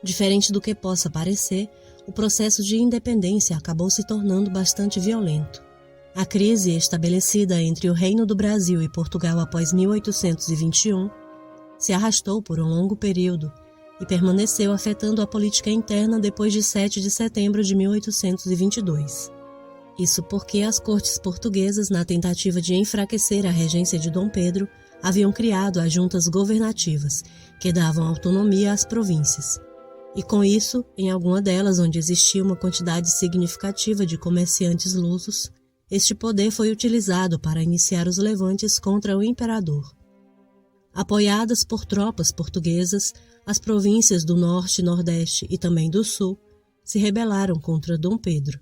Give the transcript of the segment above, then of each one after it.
Diferente do que possa parecer, o processo de independência acabou se tornando bastante violento. A crise estabelecida entre o Reino do Brasil e Portugal após 1821 se arrastou por um longo período e permaneceu afetando a política interna depois de 7 de setembro de 1822. Isso porque as cortes portuguesas, na tentativa de enfraquecer a regência de Dom Pedro, haviam criado as juntas governativas, que davam autonomia às províncias. E com isso, em alguma delas onde existia uma quantidade significativa de comerciantes lusos, este poder foi utilizado para iniciar os levantes contra o imperador. Apoiadas por tropas portuguesas, as províncias do Norte, Nordeste e também do Sul se rebelaram contra Dom Pedro,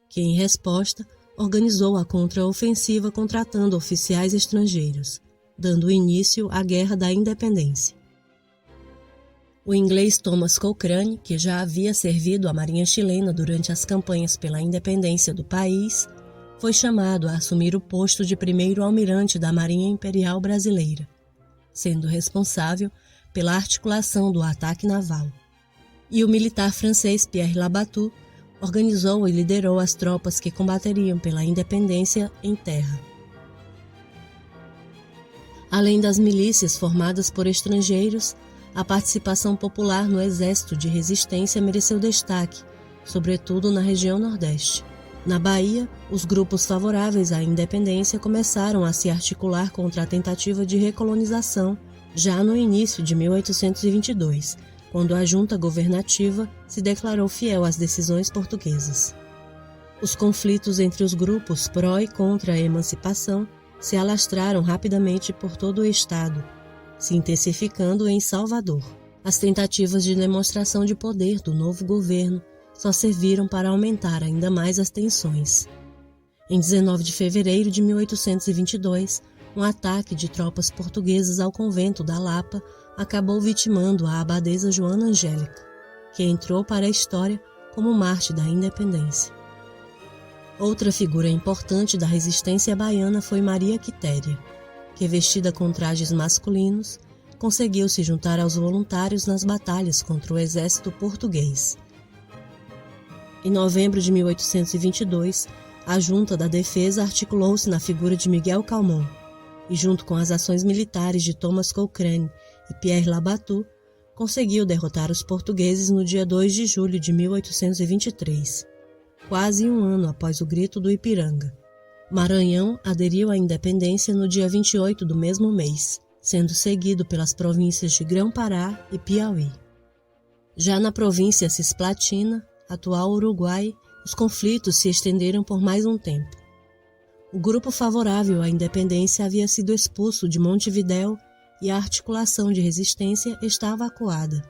que, em resposta, organizou a contraofensiva contratando oficiais estrangeiros, dando início à Guerra da Independência. O inglês Thomas Cochrane, que já havia servido a Marinha chilena durante as campanhas pela independência do país, foi chamado a assumir o posto de primeiro-almirante da Marinha Imperial Brasileira, sendo responsável pela articulação do ataque naval. E o militar francês Pierre Labatut organizou e liderou as tropas que combateriam pela independência em terra. Além das milícias formadas por estrangeiros, a participação popular no exército de resistência mereceu destaque, sobretudo na região Nordeste. Na Bahia, os grupos favoráveis à independência começaram a se articular contra a tentativa de recolonização já no início de 1822, quando a junta governativa se declarou fiel às decisões portuguesas. Os conflitos entre os grupos pró e contra a emancipação se alastraram rapidamente por todo o estado, se intensificando em Salvador. As tentativas de demonstração de poder do novo governo só serviram para aumentar ainda mais as tensões. Em 19 de fevereiro de 1822, um ataque de tropas portuguesas ao convento da Lapa acabou vitimando a abadesa Joana Angélica, que entrou para a história como Marte da Independência. Outra figura importante da resistência baiana foi Maria Quitéria, que, vestida com trajes masculinos, conseguiu se juntar aos voluntários nas batalhas contra o exército português. Em novembro de 1822, a Junta da Defesa articulou-se na figura de Miguel Calmon e, junto com as ações militares de Thomas Cochrane e Pierre Labatut, conseguiu derrotar os portugueses no dia 2 de julho de 1823, quase um ano após o Grito do Ipiranga. Maranhão aderiu à independência no dia 28 do mesmo mês, sendo seguido pelas províncias de Grão-Pará e Piauí. Já na província cisplatina, atual Uruguai, os conflitos se estenderam por mais um tempo. O grupo favorável à independência havia sido expulso de Montevidéu e a articulação de resistência estava acuada.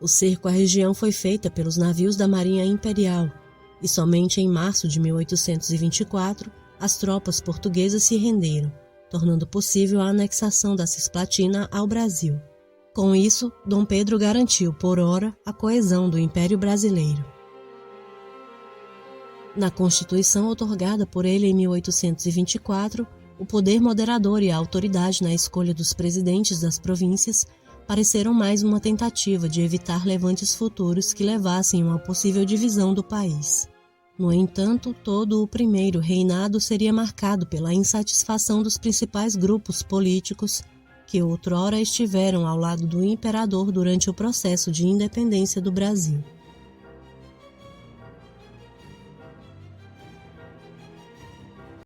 O cerco à região foi feito pelos navios da Marinha Imperial e somente em março de 1824 as tropas portuguesas se renderam, tornando possível a anexação da Cisplatina ao Brasil. Com isso, Dom Pedro garantiu, por ora, a coesão do Império Brasileiro. Na Constituição outorgada por ele em 1824, o poder moderador e a autoridade na escolha dos presidentes das províncias pareceram mais uma tentativa de evitar levantes futuros que levassem a uma possível divisão do país. No entanto, todo o primeiro reinado seria marcado pela insatisfação dos principais grupos políticos que outrora estiveram ao lado do imperador durante o processo de independência do Brasil.